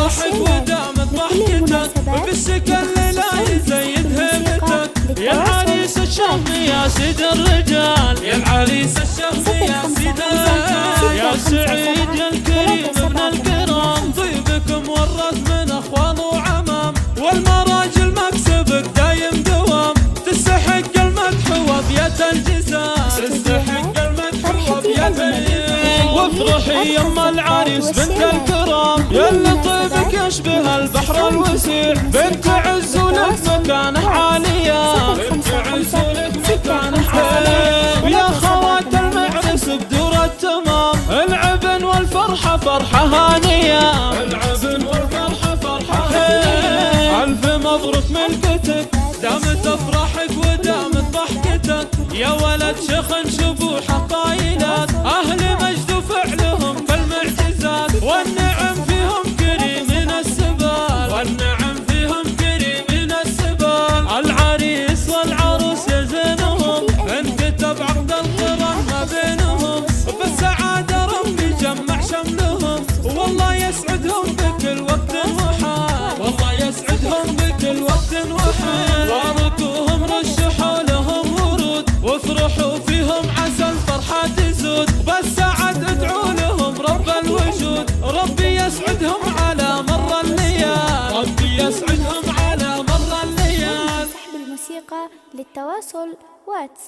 افرحك ودامت ضحكتك بالسكن لا يزيد هيبتك يا العريس الشهمي يا سيد الرجال يا العريس الشهمي يا سيد الرجال يا سعيد يا الكريم ابن الكرام طيبكم ورث من اخوان وعمام والمراجل مكسبك دايم دوام تستحق المدح وابيات الجزال تستحق المدح وابيات الجزال وافرحي يما العريس بنت الكرام يلي طيبك يشبه البحر الوسيع بنت عز ولك مكانه عالية بنت عز ولك مكانه عالية ويا خوات المعرس بدور التمام العبن والفرحة فرحة هانية العبن والفرحة فرحة هانية ألف مبروك ملكتك دامت افراحك ودامت ضحكتك يا ولد شخن شبوحه طايلات اهل مجد وفعلهم كالمعجزات والنعم فيهم كريم السبال والنعم فيهم كريم السبال العريس والعروس يا زينهم انكتب عقد القران ما بينهم بالسعاده ربي جمع شملهم والله يسعدهم بكل وقت وحال والله يسعدهم بكل وقت وحال باركوهم رشحوا لهم ورود وافرحوا فيهم عسى الفرحة تزود بالسعد ادعوا لهم رب الوجود ربي يسعدهم على مر الليال ربي يسعدهم على مر الليال. سحب الموسيقى للتواصل واتس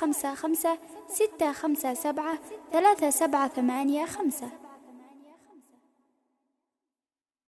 055 657 3785.